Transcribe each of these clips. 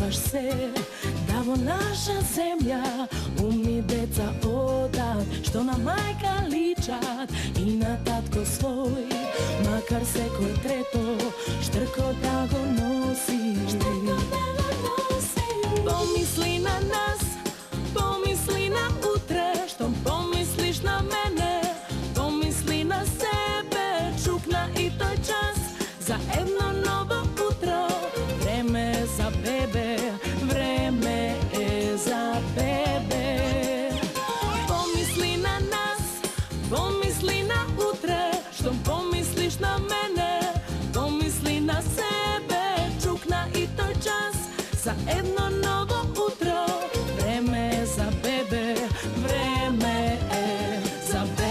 Trudуваš se da vo naša zemlja umni deca odat, što na majka ličat i na tatko svoj, makar se koje treto štrko da go nosi. Pomisli na nas, pomisli na utre, što pomisliš na mene, pomisli na sebe, čukna i to je čas za jedno novo utro. Vreme za bebe, vreme je za bebe. Pomisli na nas, pomisli na utre, što pomisliš na mene, pomisli na sebe, čukna i to je čas za jedno novo utro. Vreme je za bebe, vreme je za bebe.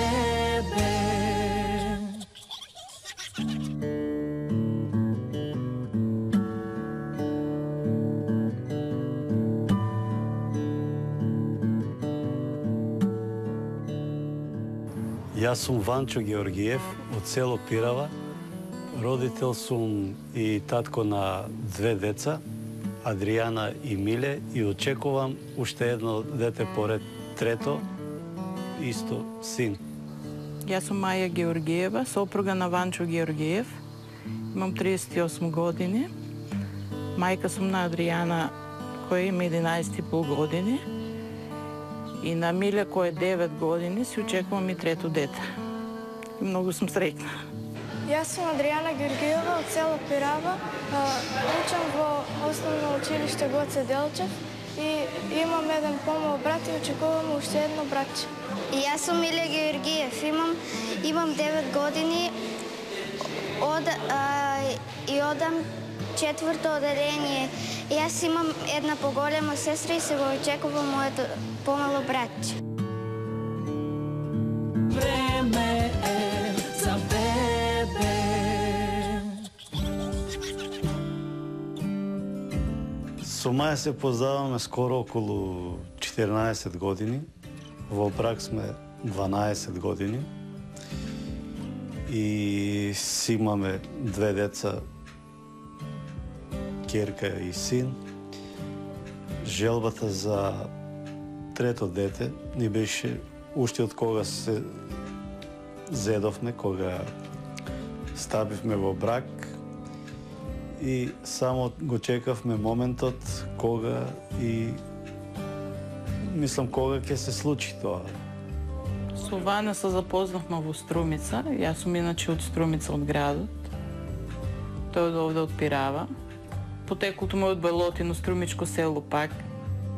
Јас сум Ванчо Георгиев од село Пирава. Родител сум и татко на две деца, Адријана и Миле, и очекувам уште едно дете поред трето, исто син. Јас сум Маја Георгиева, сопруга на Ванчо Георгиев. Имам 38 години. Мајка сум на Адријана, која има 11,5 години. И на Миле, кој е 9 години, си очекувам и трето дете. И многу сум среќна. Јас сум Адријана Георгиева од село Пирава. Учам во основно училиште Гоце Делчев и имам еден помал брат и очекувам уште едно братче. И јас сум Миле Георгиев, имам 9 години и одам четврто оделение. Јас имам една поголема сестра и се го очекувам моето помало братче. Време е за бебе. Со Маја се познаваме скоро околу 14 години. Во брак сме 12 години. И си имаме две деца, ќерка и син. Желбата за трето дете ни беше уште од кога се зедовме, кога стапивме во брак и само го чекавме моментот кога и мислам кога ќе се случи тоа. Со Вана се запознавме во Струмица. Јас сум иначе од Струмица, од градот. Тој од овде од Пирава. Потеклото му од Белотино, Струмичко село пак.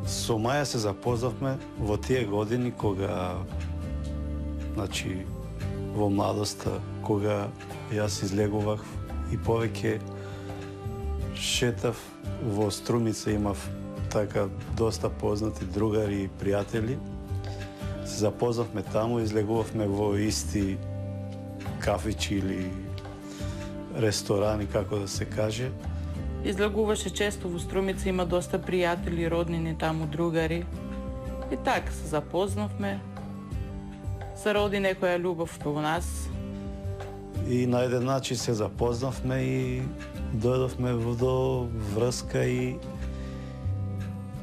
Со Маја се запознавме во тие години кога, значи, во младоста, кога јас излегувах и повеќе шетав во Струмица, имав така доста познати другари и пријатели. Се запознавме таму, излегувавме во исти кафичи или ресторани, како да се каже. Излегуваше често во Струмица, има доста пријатели, роднини таму, другари. И така се запознавме. Се роди некоја љубов во нас. И на еден начин се запознавме и дојдовме до врска и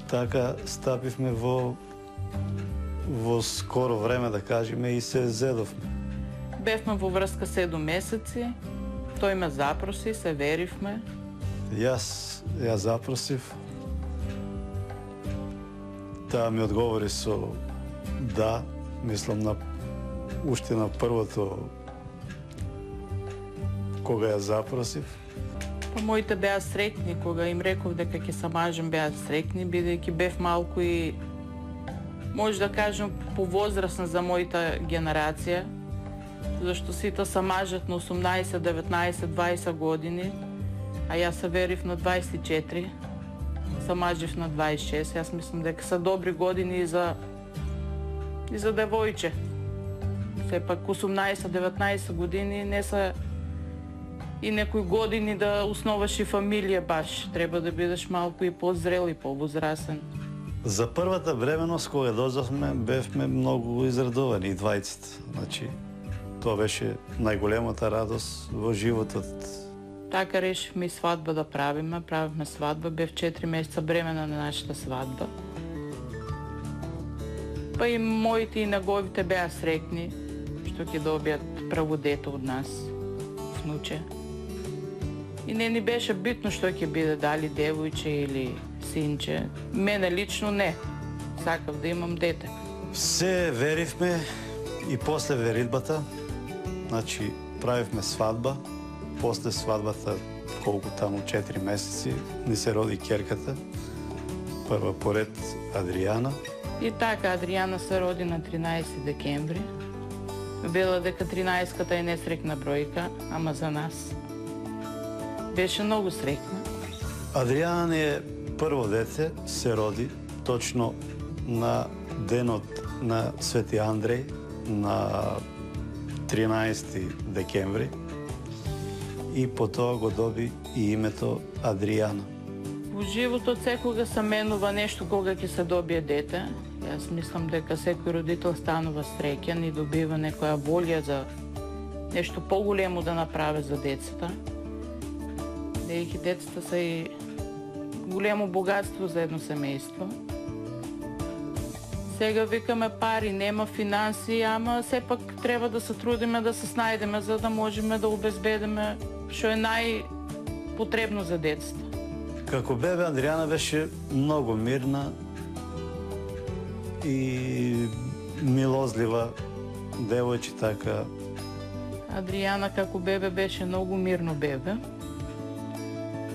така стапивме во скоро време, да кажеме, и се зедовме. Бевме во врска 7 месеци. Тој ме запроси, се веривме. Јас ја запросив. Таа ми одговори со да, мислам уште на првото кога ја запросив. Па моите беа среќни, кога им реков дека ќе се мажем, беа среќни, бидејќи бев малку и може да кажем повозрасна за мојата генерација, зашто сите се мажат на 18, 19, 20 години, а јас се верив на 24, се мажив на 26. Јас мислам дека се добри години и за девојче. Сепак 18-19 години не се и некои години да основаш и фамилија баш. Треба да бидеш малку и позрел и повозрасен. За првата бременност кога дојдовме бевме многу израдовани и двајците. Значи, тоа беше најголемата радост во животот Така решихме и сватба да правиме. Правихме сватба. Бев 4 месеца бремена на нашата сватба. Па и моите и неговите беа срекни, што ќе добият право дете од нас, внуче. И не ни беше битно што ќе биде, дали девојче или синче. Мене лично не. Сакав да имам дете. Се веривме и после веридбата, значи правивме свадба. После свадбата, колку таму 4 месеци, ни се роди керката. Прва поред Адријана. И така, Адријана се роди на 13 декември. Вела дека 13-ката е несрекна бројка, ама за нас беше многу срекна. Адријана е прво дете, се роди точно на денот на Свети Андреј, на 13 декември. И потоа го доби и името Адријана. Во животот секога се менува нешто кога ќе се добие дете. Јас мислам дека секој родител станува среќен и добива некоја волја за нешто поголемо да направи за децата. Дејќи децата се и големо богатство за едно семејство. Сега викаме пари, нема финанси, ама сепак треба да се трудиме да се снајдеме за да можеме да обезбедиме што е најпотребно за децата. Како бебе, Адријана беше многу мирна и милозлива девојче, така. Адријана како бебе беше многу мирно бебе.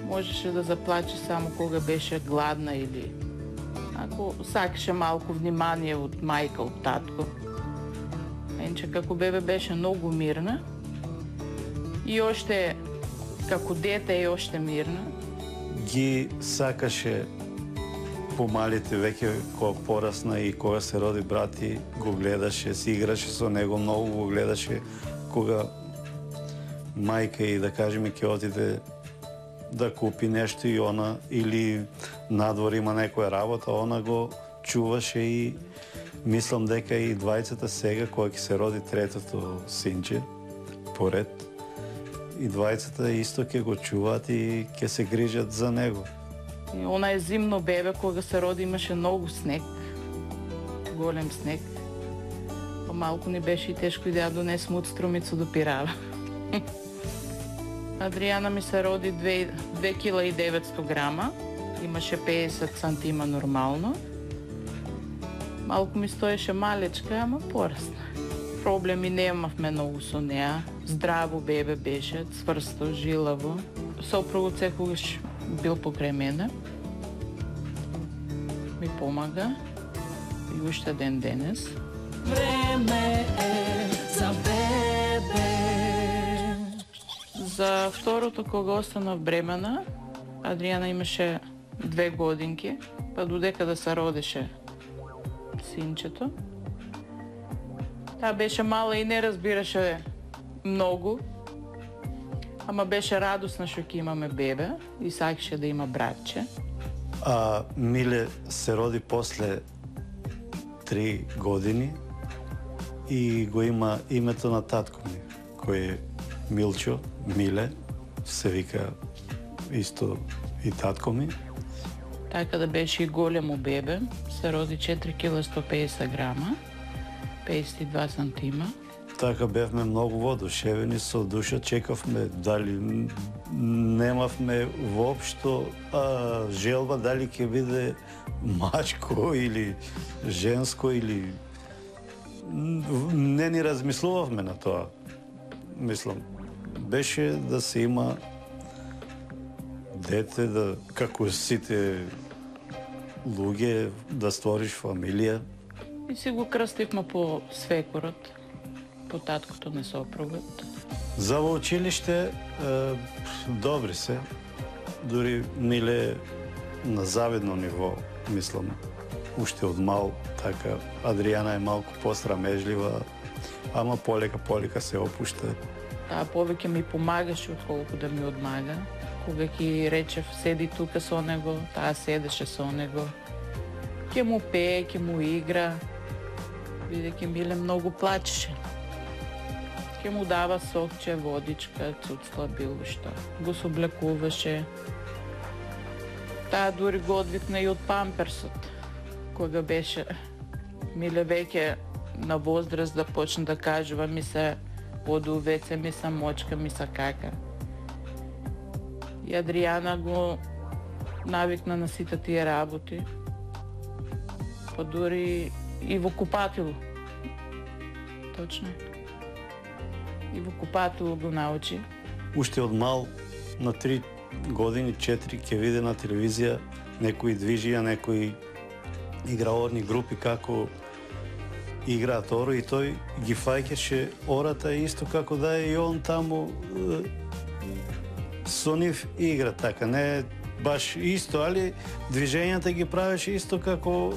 Можеше да заплаче само кога беше гладна или ако сакаше малку внимание од мајка, од татко. Иначе како бебе беше многу мирна. И оште како дете е оште мирна. Ги сакаше помалите веќе кога порасна и кога се роди брати, го гледаше, си играше со него, многу го гледаше кога мајка и да кажеме ќе отиде да купи нешто и она или надвор има некоја работа, она го чуваше и мислам дека и двајцата сега кога ќе се роди третото синче поред, и двајцата исто ќе го чуваат и ќе се грижат за него. И она е зимно бебе, кога се роди имаше многу снег, голем снег. Помалку ни беше и тешко и да ја донесме од Струмица до Пирава. Адријана ми се роди 2 кила и 900 грама, имаше 50 сантима нормално. Малку ми стоеше малечка, ама порасна. Проблеми немавме многу со неа. Здраво бебе беше, цврсто, жилаво. Сопругот секогаш бил покрај мене. Ми помага и уште ден денес. Време е за бебе. За второто кога останав бремена, Адријана имаше 2 годинки, па додека да се родеше синчето. Таа беше мала и не разбираше многу, ама беше радосна што ќе имаме бебе и сакаше да има братче. А Миле се роди после 3 години и го има името на татко ми, кој е Милчо, Миле, се вика исто и татко ми. Така да беше и големо бебе, се роди 4 кила 150 грама, 52 сантима. Така бевме многу воодушевени, со душа чекавме, дали немавме воопшто желба дали ќе биде мачко или женско или не ни размислувавме на тоа. Мислам, беше да се има дете, да како сите луѓе да створиш фамилија. И си го крстивме по свекорот, по таткото на сопругот. За во училиште добри се, дури Миле на завидно ниво, мислам, уште од мал, така Адријана е малку посрамежлива, ама полека се опушта. Таа повеќе ми помагаше отколку да ми одмага. Кога ќе речев седи тука со него, таа седеше со него. Ќе му пее, ќе му игра, бидејќи Миле многу плачеше. Ке му дава сокче, водичка, цуцла, било што. Го соблекуваше. Таа дури го одвикна и од памперсот, кога беше миле веќе на возраст да почне да кажува ми се оду веце, ми се мочка, ми се кака. И Адријана го навикна на сите тие работи. Па дури и во купатило. Точно. И во купатило го научи. Уште од мал, на 3 години, 4, ќе виде на телевизија некои движија, некои играорни групи како играат оро и тој ги фаќаше ората исто како да е и он таму со нив игра, така не баш исто, али движењата ги правеше исто како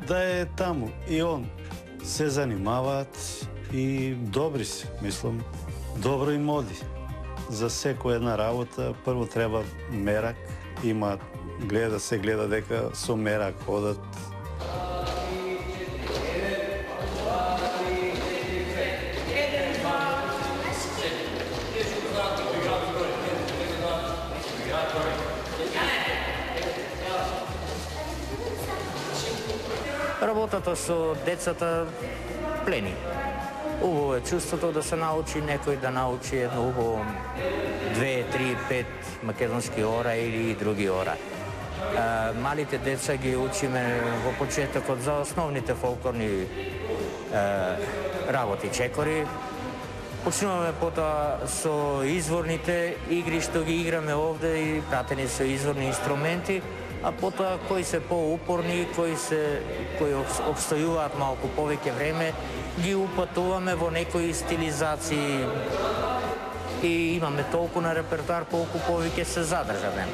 да е таму. И он се занимаваат и добри се, мислам, добро им оди. За секоја една работа прво треба мерак, има се гледа дека со мерак ходат. Работата со децата плени. Убаво е чувството да се научи некој да научи едно убаво 2, 3, 5 македонски ора или други ора. Малите деца ги учиме во почетокот за основните фолклорни работи, чекори. Почнуваме потоа со изворните игри што ги играме овде и пратени со изворни инструменти, а потоа кои се поупорни, кои обстојуваат малку повеќе време, ги упатуваме во некои стилизации и имаме толку на репертуар колку повеќе се задржаме.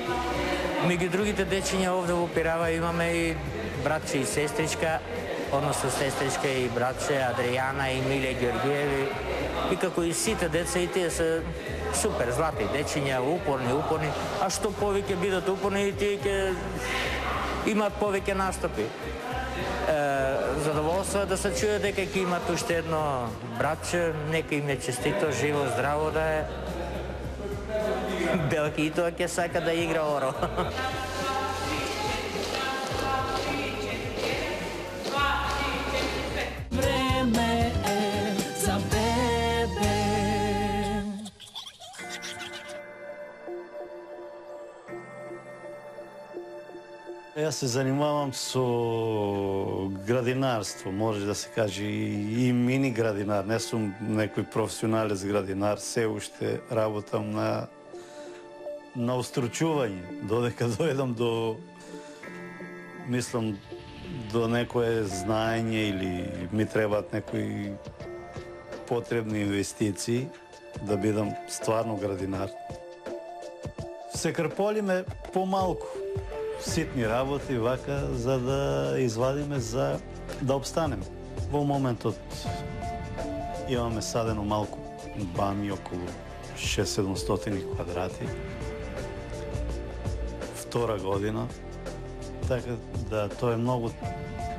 Меѓу другите дечиња овде во Пирава имаме и братче и сестричка, односно сестричка и братче Адријана и Миле Георгиеви. И како и сите деца, и тие се супер злати дечиња, упорни, а што повеќе бидат упорни, и тие ќе имаат повеќе настапи. Задоволство е да се чуе дека ќе имат уште едно братче, нека им е честито, живо, здраво да е. Белки и тоа ќе сака да игра оро. Време е за бебе. Јас се занимавам со градинарство, може да се каже и мини градинар. Не сум некој професионалец градинар, се уште работам на устручување, додека дојдам до, мислам, до некое знаење или ми требаат некои потребни инвестиции да бидам стварно градинар. Се крполиме помалку ситни работи вака за да извадиме, за да обстанеме. Во моментот имаме садено малку бами, околу 600-700 квадрати. Втора година, така да тоа е многу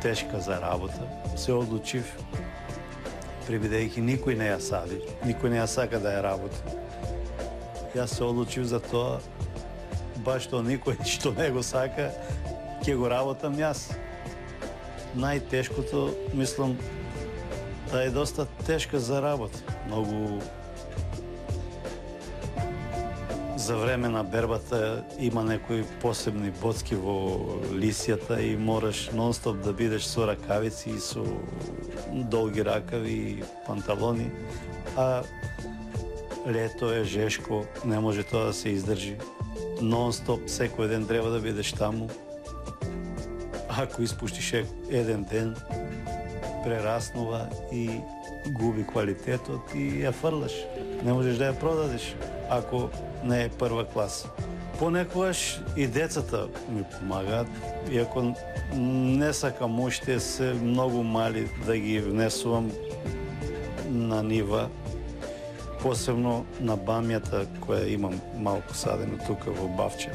тешка за работа. Се одлучив, прибидејќи никој не ја сади, никој не ја сака да ја работи. Јас се одлучив за тоа, баш што никој што не го сака, ќе го работам јас. Најтешкото, мислам, да е доста тешка за работа. Многу за време на бербата има некои посебни боцки во лисијата и мораш нон-стоп да бидеш со ракавици и со долги ракави и панталони, а лето е жешко, не може тоа да се издржи. Нон-стоп, секој ден треба да бидеш таму. Ако испуштиш еден ден, прераснува и губи квалитетот и ја фрлаш. Не можеш да ја продадеш, ако не е прва класа. Понекогаш и децата ми помагаат, иако не сакам уште, се многу мали да ги внесувам на нива, посебно на бамјата која имам малку садено тука во Бавче.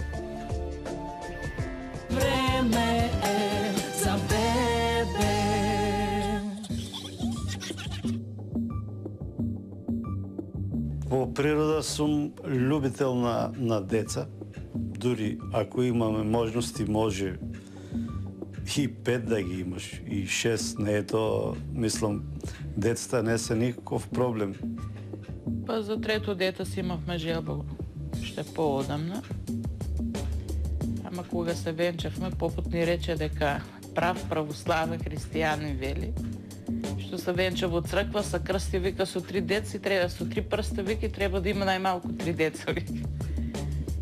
Време е за бебе. По природа сум любител на деца. Дури ако имаме можности, може и 5 да ги имаш, и 6. Не е то, мислам, децата не са никаков проблем. Па за трето дете си имавме желба уште поодамна. Ама кога се венчавме, попут ни рече дека прав православен християнин вели, што се венча во црква, се крсти, вика, со 3 деца, треба со 3 прста, вика, треба да има најмалку 3 деца, вика.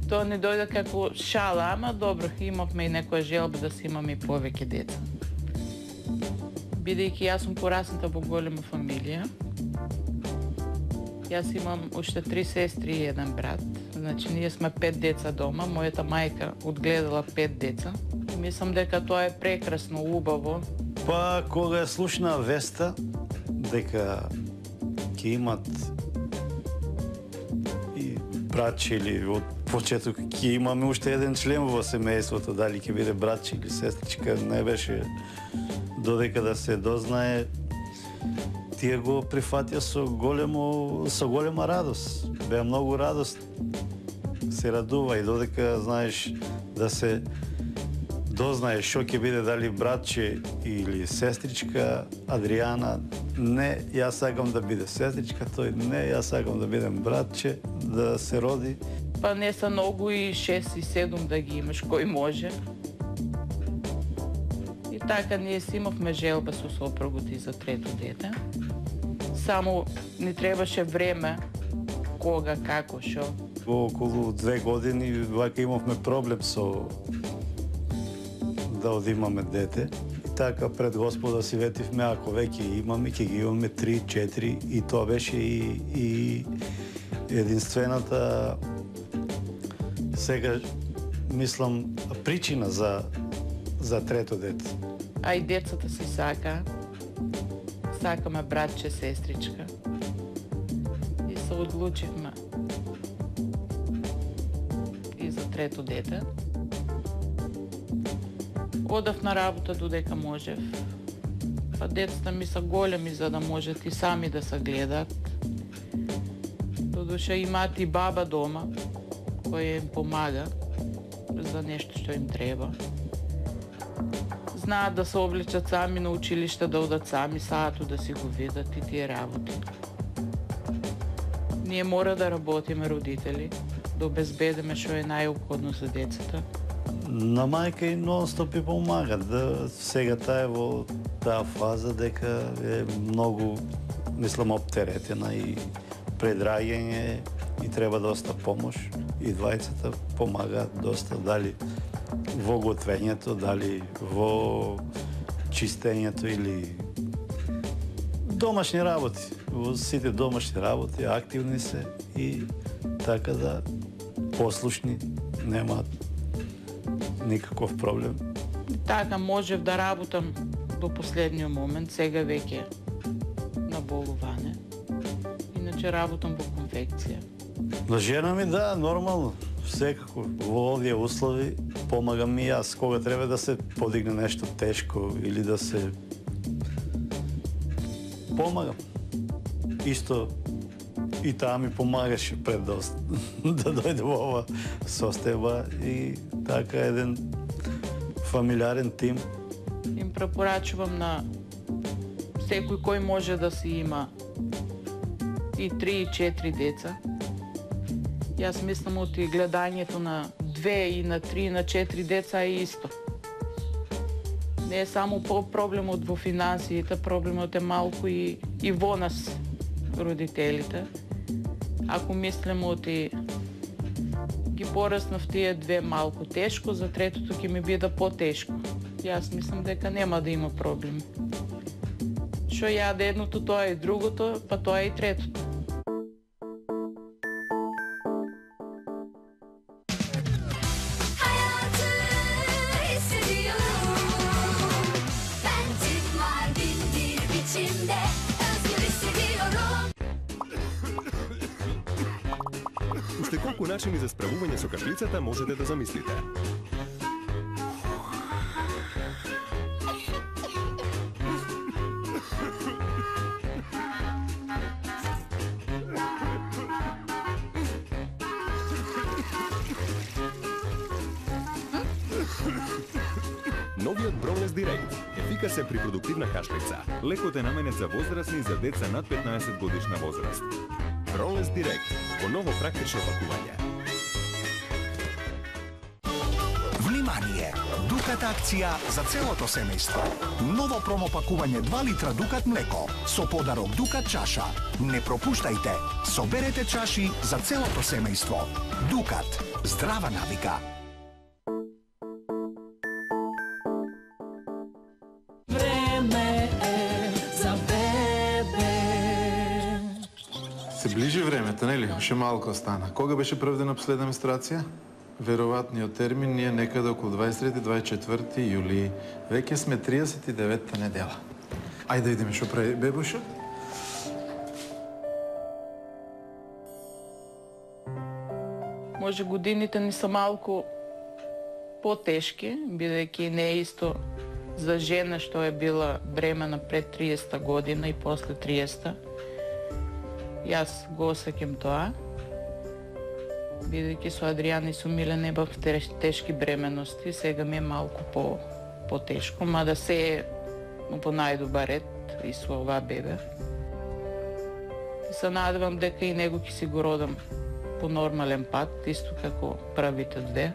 Тоа не дојде како шала, ама добро, имавме и некоја желба да си имаме и повеќе деца. Бидејќи јас сум порасната во голема фамилија, јас имам уште 3 сестри и 1 брат. Значи, ние сме 5 деца дома, мојата мајка одгледала 5 деца. И мислам дека тоа е прекрасно, убаво. Па, кога ја слушна веста дека ќе имат и братче или од почеток ќе имаме уште еден член во семејството, дали ќе биде братче или сестричка, не беше додека да се дознае. Тие го прифатија со голема радост. Беа многу радост. Се радува и додека знаеш да се дознаеш што ќе биде, дали братче или сестричка. Адријана, не, јас сакам да биде сестричка, тој не, јас сакам да бидем братче, да се роди. Па не са многу и 6 и 7 да ги имаш, кој може. И така ние си имавме желба со сопругот и за трето дете. Само ни требаше време, кога, како, шо. Во околу 2 години вака имавме проблем со да одимаме дете. И така пред Господа си ветивме, ако веќе имаме, ќе ги имаме 3-4, и тоа беше и единствената, сега мислам, причина за трето дете. А и децата си сакаме братче, сестричка. И се одлучивме и за трето дете. Одав на работа додека можев. Па децата ми са големи за да можат и сами да се гледат. Додуша имаат и баба дома, која им помага за нешто што им треба. Знаат да се обличат сами на училиште, да одат сами, саато да си го видат и тие работи. Ние мора да работиме родители, да обезбедиме што е најопходно за децата. На мајка и нон-стоп и помага. Сега таа е во таа фаза дека е многу, мислам, оптеретена и предраѓање и треба доста помош. И двајцата помагаат доста, дали во готвењето, дали во чистењето или домашни работи. Во сите домашни работи активни се и така да послушни, немаат никаков проблем. Така можев да работам до последниот момент, сега веќе на болување. Иначе работам во конфекција. На жена ми да, нормално. Секако во овие услови помагам и јас кога треба да се подигне нешто тешко или да се помагам. Исто и таа ми помагаше пред да дојде во ова состојба и така еден фамилиарен тим. Им препорачувам на секој кој може да си има и 3 и 4 деца. Јас мислам од и гледањето на 2 и на 3 и на 4 деца е исто. Не е само проблемот во финансиите, проблемот е малку и во нас, родителите. Ако мислам од и ги пораснав тие 2 малку тешко, за третото ќе ми биде потешко. Јас мислам дека нема да има проблем. Што јаде едното, тоа е другото, па тоа е и третото. Уште колку начини за справување со кашлицата можете да замислите. Пролез Директ. Ефикасен при продуктивна кашлица. Лекот е наменет за возрастни и за деца над 15 годишна возраст. Пролез Директ. Во ново практично пакување. Внимание! Дукат акција за целото семејство. Ново промопакување 2 литра Дукат млеко со подарок Дукат чаша. Не пропуштајте! Соберете чаши за целото семејство. Дукат. Здрава навика. Време е за бебе. Се ближи времето, нели? Уште малку остана. Кога беше проведена последна менструација? Веројатниот термин е некаде околу 23-24 јули. Веќе сме 39-та недела. Ајде да видиме што прави бебушот. Може годините ни са малку по-тешки, бидејќи не е исто за жена што е била бремена пред 30-та година и после 30-та. Јас го осеќам тоа. Бидејќи со Адријана и со Миле не бав тешки бременности, сега ми е малку по-тешко, мада се е по најдобар ред и со оваа бебе. И се надевам дека и него ќе си го родам по нормален пат, исто како правите две.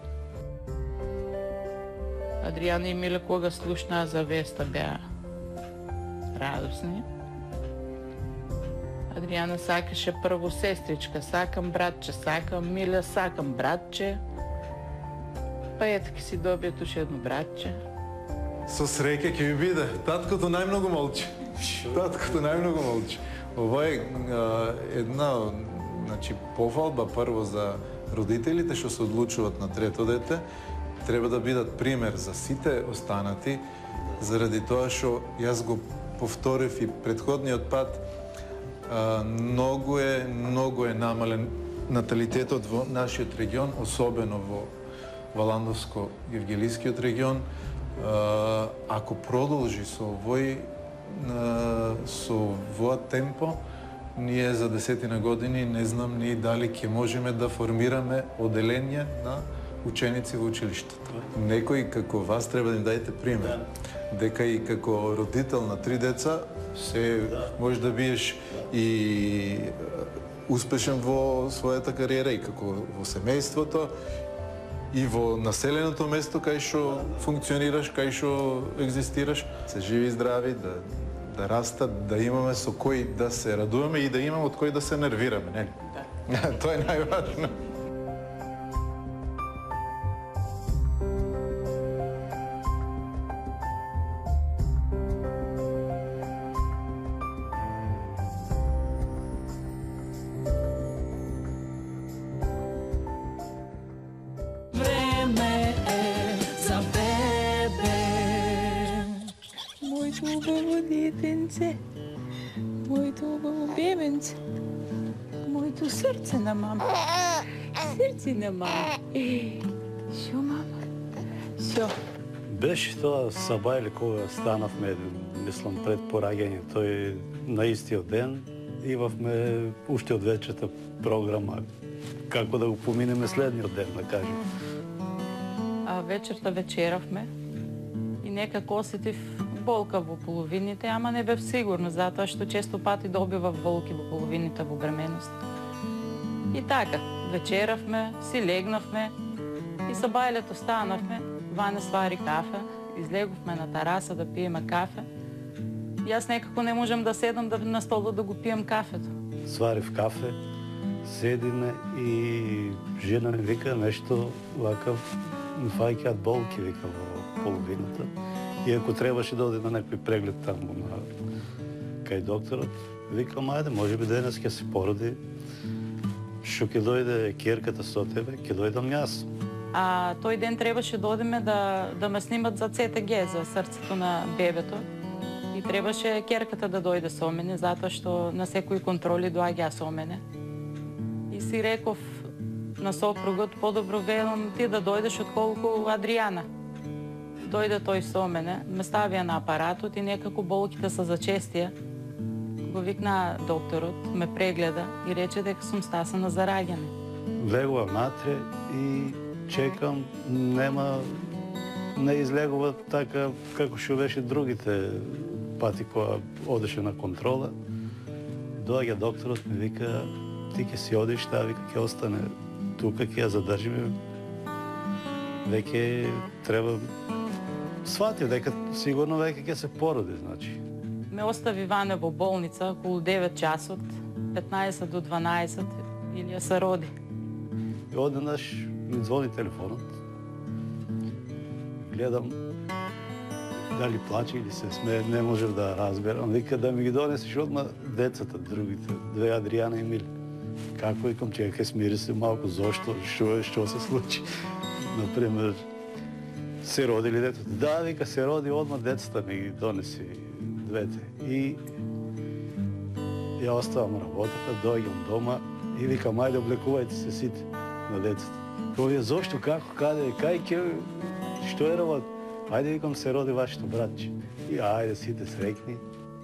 Адријана и Миле кога слушнаа за веста беа радосни. Адријана сакаше прво сестричка, сакам братче, сакам Миле, сакам братче. Па ето ке си добијат уште едно братче. Со среќа ќе ви биде. Таткото најмногу молчи. Таткото најмногу молчи. Ова е една пофалба прво за родителите што се одлучуваат на трето дете. Треба да бидат пример за сите останати, заради тоа што јас го повторив и претходниот пат. Многу е намален наталитетот во нашиот регион, особено во Валандовско-Гевгелискиот регион. Ако продолжи со овој темпо, ние за 10 години не знам ни дали ќе можеме да формираме оделенија на ученици во училиштето. Некој како вас треба да им дајте пример. Дека и како родител на 3 деца може да биеш и успешен во својата кариера и како во семејството и во населеното место кај што функционираш, кај што екзистираш. Се живи и здрави, да растат, да имаме со кој да се радуваме и да имаме од кој да се нервираме, нели? Да. Тоа е најважно. Моето убаво бебенце, моето срце на мама, срце на мама. Шо, мама? Шо? Беше тоа саба или кога станавме, мислам, пред пораѓање, тој на истиот ден имавме уште од вечерта програма како да го поминеме следниот ден, да кажем. А вечерта вечеравме и некако осетив болка во половините, ама не бев сигурна, затоа што често пати добивав болки во половините во бременост. И така, вечеравме, си легнавме и со бајлето станавме, Ване свари кафе, излеговме на тараса да пиеме кафе. И јас некако не можам да седам на столот да го пием кафето. Сварив кафе, седиме и жена ми вика нешто вака, ми фаќаат болки, вика, во половината. И ако требаше да оди на некој преглед таму кај докторот, викам, ајде, може би денес ќе се породи, што ќе дојде керката со тебе, ќе дојдам јас. А тој ден требаше да одиме да ме снимат за ЦТГ, за срцето на бебето. И требаше керката да дојде со мене, затоа што на секои контроли доаѓа со мене. И си реков на сопругот, подобро велам ти да дојдеш отколку Адријана. Дојде тој со мене, ме ставија на апаратот и некако болките се зачестија. Го викна докторот, ме прегледа и рече дека сум стасана за раѓање. Легувам натре и чекам, нема не излегува така како што беше другите пати кога одеше на контрола. Доаѓа докторот, ми вика, ти ќе си одиш, таа вика, ќе остане тука, ќе ја задржиме. Веќе треба сватив дека сигурно веќе ќе се породи, значи. Ме остави Ване во болница околу 9 часот, 15 до 12, Илија се роди. И одеднаш ми звони телефонот. Гледам дали плаче или се смее, не можев да разберам. Вика да ми ги донесеш одма децата, другите, две Адријана и Миле. Како викам, чекај, смири се малку, зошто, што се случи? Например, се родили детето. Да, вика, се роди одма децата ми ги донеси двете. И ја оставам работата, дојдам дома и викам, ајде облекувајте се сите на децата. Овие, зошто, како, каде, кај ќе, што е работа? Ајде, викам, се роди вашето братче. И ајде, сите срекни.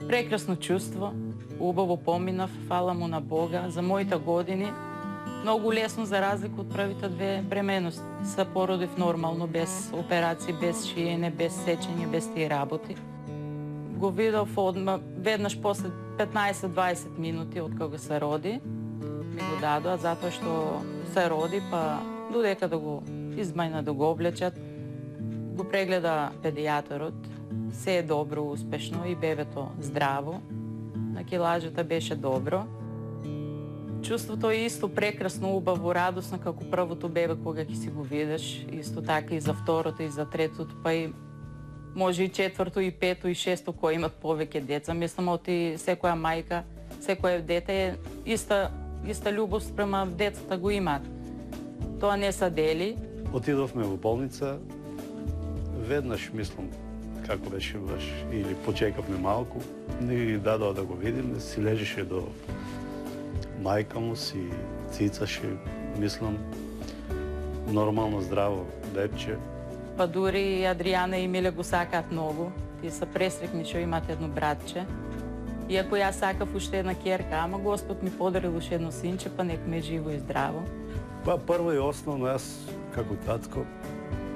Прекрасно чувство, убаво поминав, фала му на Бога, за моите години. Многу лесно за разлика од првите две бременности. Се породив нормално, без операции, без шиење, без сечење, без тие работи. Го видов одма, веднаш после 15-20 минути од кога се роди, ми го дадоа, затоа што се роди, па додека да го измајна да го облечат, го прегледа педијаторот, се е добро, успешно и бебето здраво, на килажата беше добро. Чувството е исто прекрасно, убаво, радосно како првото бебе кога ќе си го видиш, исто така и за второто и за третото, па и може и четврто и пето и шесто кои имат повеќе деца. Мислам, оти секоја мајка, секоја дете е иста љубов спрема децата го имаат. Тоа не се дели. Отидовме во болница, веднаш мислам како беше баш, или почекавме малку, ни дадоа да го видиме, си лежеше до мајка му, си цицаше, мислам, нормално здраво бебче. Па дури и Адријана и Миле го сакаат многу. Тие се пресрекни што имаат едно братче. Иако јас сакав уште една ќерка, ама Господ ми подарил уште едно синче, па нек ме живо и здраво. Па прво и основно, јас како татко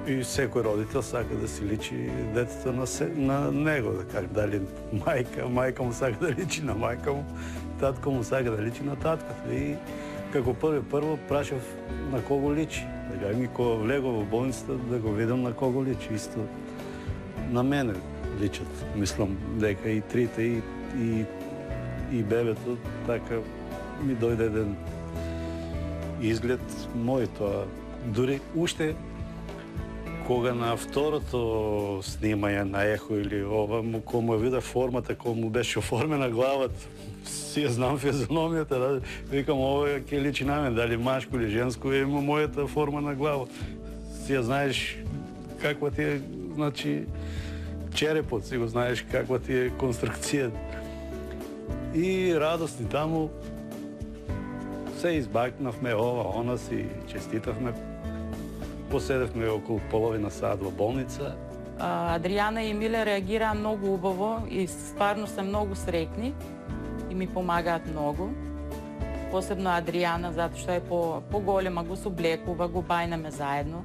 и секој родител сака да си личи детето на него, да кажем, дали мајка му сака да личи на мајка му, татко му сака да личи на таткото. И како прво прашав на кого личи. Така ми кога влегов во болницата да го видам на кого личи. Исто на мене личат. Мислам дека и трите и бебето, така ми дојде еден изглед мој тоа. Дури уште кога на второто снимање на ехо или ова, кога му вида формата, кога му беше оформена главата, си ја знам физиономијата, да, викам, ова ќе личи на мен, дали машко или женско, е мојата форма на глава. Си ја знаеш каква ти е, значи, черепот, си го знаеш каква ти е конструкција. И радосни таму се избакнавме ова, она си честитавме. Поседевме околу половина сат во болница. Адријана и Миле реагираа многу убаво и стварно се многу среќни и ми помагаат многу. Посебно Адријана, затоа што е поголема, го соблекува, го бајнаме заедно.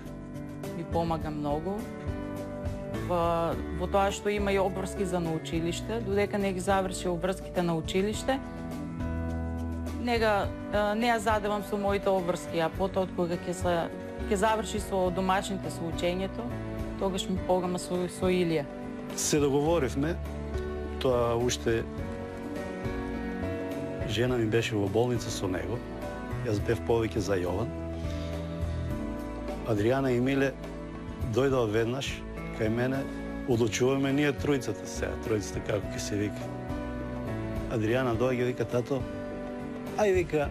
Ми помага многу. Во тоа што има и обврски за на училиште, додека не ги заврши обврските на училиште, не ја задевам со моите обврски, а потоа од кога ќе заврши со домашните со учењето, тогаш ми помага со Илија. Се договоривме, тоа уште жена ми беше во болница со него, јас бев повеќе за Јован. Адријана и Миле дојдоа веднаш кај мене, одлучуваме ние тројцата сега, тројцата како ќе се вика. Адријана дојде, вика, тато, ај вика,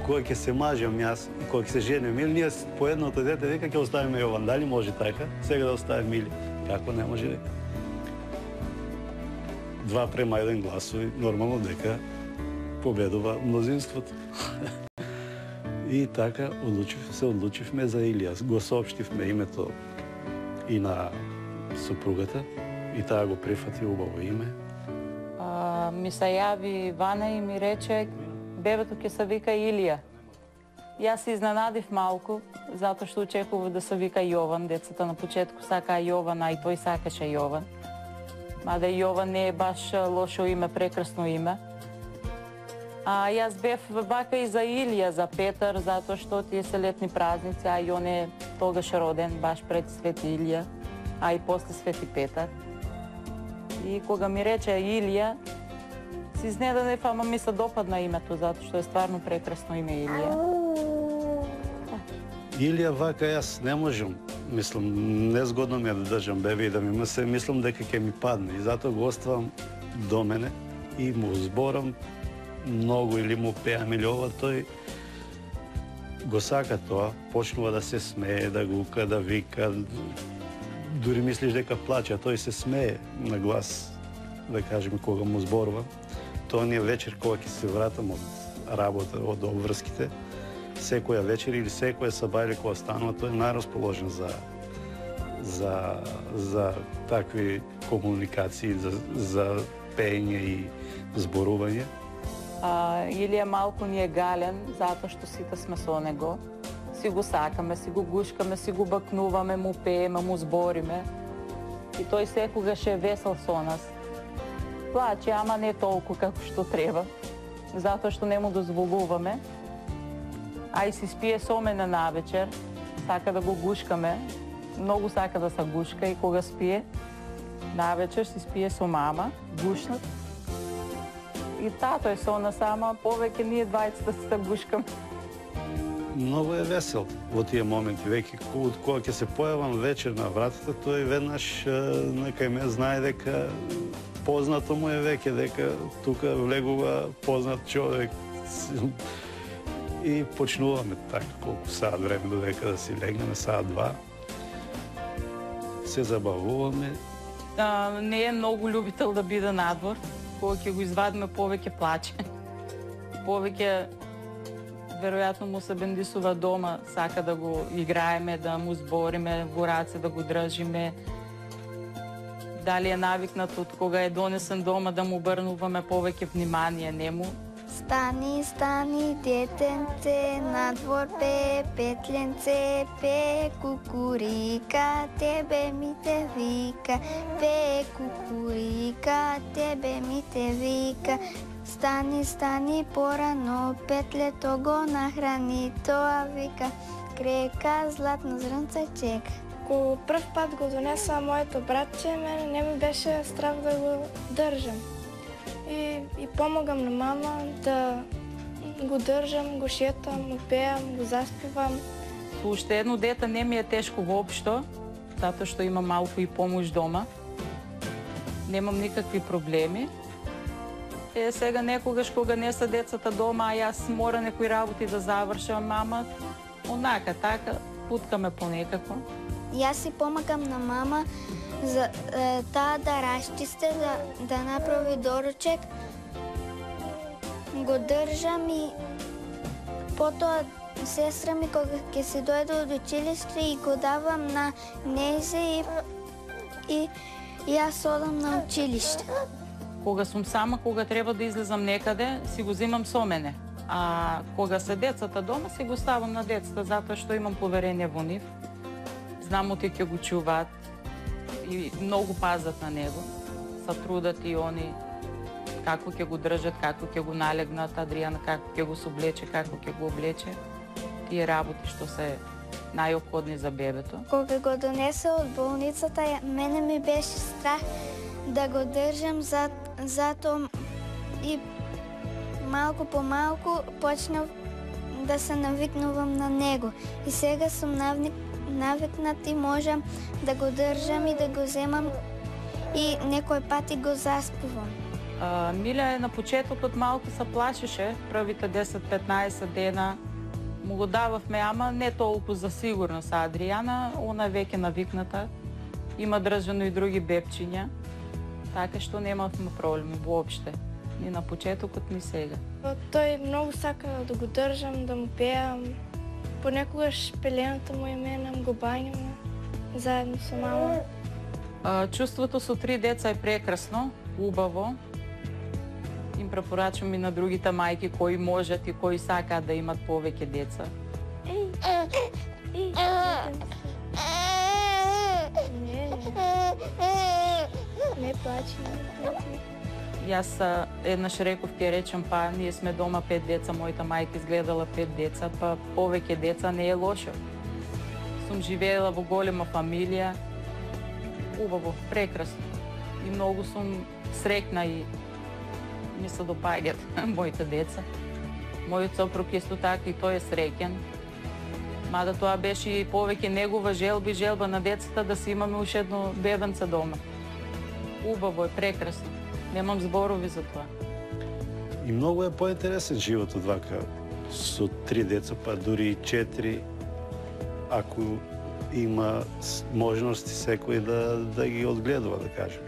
кога ќе се мажам јас и кога ќе се женим Миле, ние по едното дете, вика, ќе оставиме Јован. Дали може така? Сега да оставим Миле. Како не може, вика? 2:1 гласови, нормално дека победува мнозинството. И така се одлучивме за Илија. Го соопштивме името и на супругата и таа го прифати, убаво име. Ми се јави Вана и ми рече, бебето ќе се вика Илија. Јас се изненадив малку, затоа што очекував да се вика Јован. Децата на почетку сакаа Јован, а и тој сакаше Јован. Мада Јован не е баш лошо име, прекрасно име. А јас бев вака и за Илија, за Петар, затоа што тие се летни празници, а и он е тогаш роден баш пред Свети Илија, а и после Свети Петар. И кога ми рече Илија, си изненадев, ама ми се допадна името, затоа што е стварно прекрасно име Илија. Илија вака јас не можам, мислам, незгодно ми е да држам бебе и да ми се мислам дека ќе ми падне. И затоа го оставам до мене и му зборам многу или му пеам или ова, тој го сака тоа, почнува да се смее, да гука, да вика, дури мислиш дека плаче, а тој се смее на глас, да кажем, кога му зборувам. Тоа ни е вечер кога ќе се вратам од работа, од обврските, секоја вечер или секоја саба или кога станува, тој е најрасположен за такви комуникации, за пење и зборување. Илија малку ни е гален, затоа што сите сме со него. Си го сакаме, си го гушкаме, си го бакнуваме, му пееме, му збориме. И тој секогаш е весел со нас. Плаче, ама не толку како што треба, затоа што не му дозволуваме. А и си спие со мене навечер, сака да го гушкаме. Многу сака да се гушка и кога спие, навечер си спие со мама, гушнат. И тато е со нас, ама повеќе ние двајцата се гушкаме. Многу е весел во тие моменти. Веќе кога ќе се појавам вечер на вратата, тој веднаш некај ме знае дека познато му е веќе, дека тука влегува познат човек. И почнуваме така колку саат време додека да си легнеме, саат два. Се забавуваме. Не е многу љубител да биде надвор. Кога ќе го извадиме, повеќе плаче. Повеќе, веројатно му се бендисува дома, сака да го играеме, да му збориме, во раце да го држиме. Дали е навикнат од кога е донесен дома да му обрнуваме повеќе внимание нему. Стани, стани, детенце, надвор пее, петленце, пее кукурика, тебе ми те вика, пее кукурика, тебе ми те вика. Стани, стани порано, петлето го нахрани, тоа вика, крека, златно зрнце чека. Кога прв пат го донеса моето братче, мене не ми беше страх да го држам. И помогам на мама да го држам, го шетам, го пеам, го заспевам. Уште едно дете не ми е тешко воопшто, затоа што имам малку и помош дома. Немам никакви проблеми. Сега некогаш кога не са децата дома, а јас мора некои работи да завршам, мама, онака, така, путкаме понекако. Јас си помагам на мама за таа да расчисте, да направи доручек. Го држам и потоа сестра ми кога ќе се дојде од училиште и го давам на нејзе и јас одам на училиште. Кога сум сама, кога треба да излезам некаде, си го земам со мене. А кога се децата дома, си го ставам на децата, затоа што имам поверение во нив. Знам оти ќе го чуваат и многу пазат на него. Се трудат и они како ќе го држат, како ќе го налегнат, Адријана како ќе го соблече, како ќе го облече. Тие работи што се најопходни за бебето. Кога го донесе од болницата, мене ми беше страх да го држам, затоа и малку по малку почнав да се навикнувам на него. И сега сум навикнат и можам да го држам и да го земам и некој пати го заспувам. Милја на почетокот малку се плашеше, првите 10-15 дена му го дававме, ама не толку за сигурно са Адријана, она е веќе навикната, има држано и други бебчиња, така што немавме проблеми воопште, ни на почетокот, ни сега. Тој многу сака да го држам, да му пеам. Понекогаш пелената му менам, го бањаме, заедно со мама. Чувството со 3 деца е прекрасно, убаво. Им препорачам и на другите мајки кои можат и кои сакаат да имат повеќе деца. Не плачи. Јас еднаш реков, ќе речем, па ние сме дома 5 деца, мојата мајка изгледала 5 деца, па повеќе деца не е лошо. Сум живеела во голема фамилија, убаво, прекрасно. И многу сум срекна и ми се допаѓат моите деца. Мојот сопруг исто така и тој е среќен. Мада тоа беше и повеќе негова желба и желба на децата да си имаме уште едно бебенце дома. Убаво е, прекрасно. Немам зборови за тоа. И многу е поинтересен животот вака, со 3 деца, па дури и 4, ако има можности секој да ги одгледува, да кажем.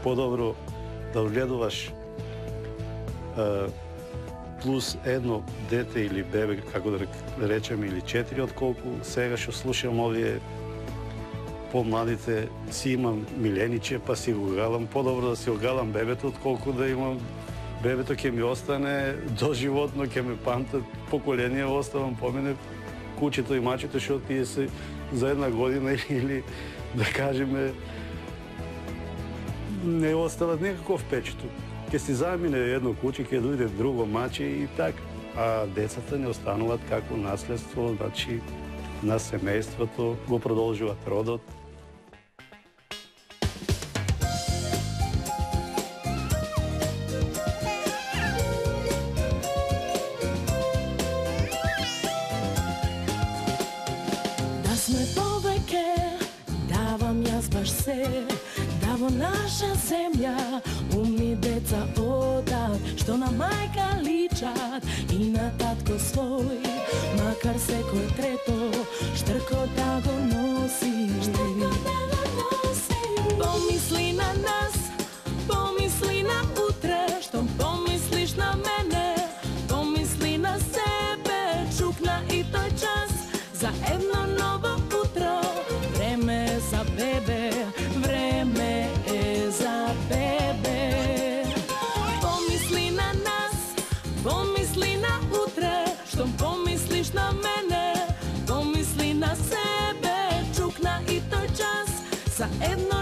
Подобро да одгледуваш плюс едно дете или бебе, како да речеме, или 4, отколку сега што слушам овие помладите, си имам милениче, па си го галам, подобро да си огалам бебето, отколку да имам бебето, ќе ми остане доживотно, ќе ме памтат поколенија, оставам по мене кучето и мачето, што тие се за една година или да кажеме не остават никаков впечаток. Ќе си замине едно куче, ќе дојде друго маче и така. А децата не остануваат како наследство, значи на семејството го продолжуваат родот. Да сме повеќе, давам јас баш се, да во наша земја умни деца одат, што на мајка личат и на татко свој, макар секој трето штрко да го носи. Помисли на нас, помисли на утре, што помислиш на мене, помисли на себе, чукна и тој час за едно ново утро. Време е за бебе, време е за бебе. Помисли на нас, помисли на утре, што помислиш на мене, помисли на себе, чукна и тој час за едно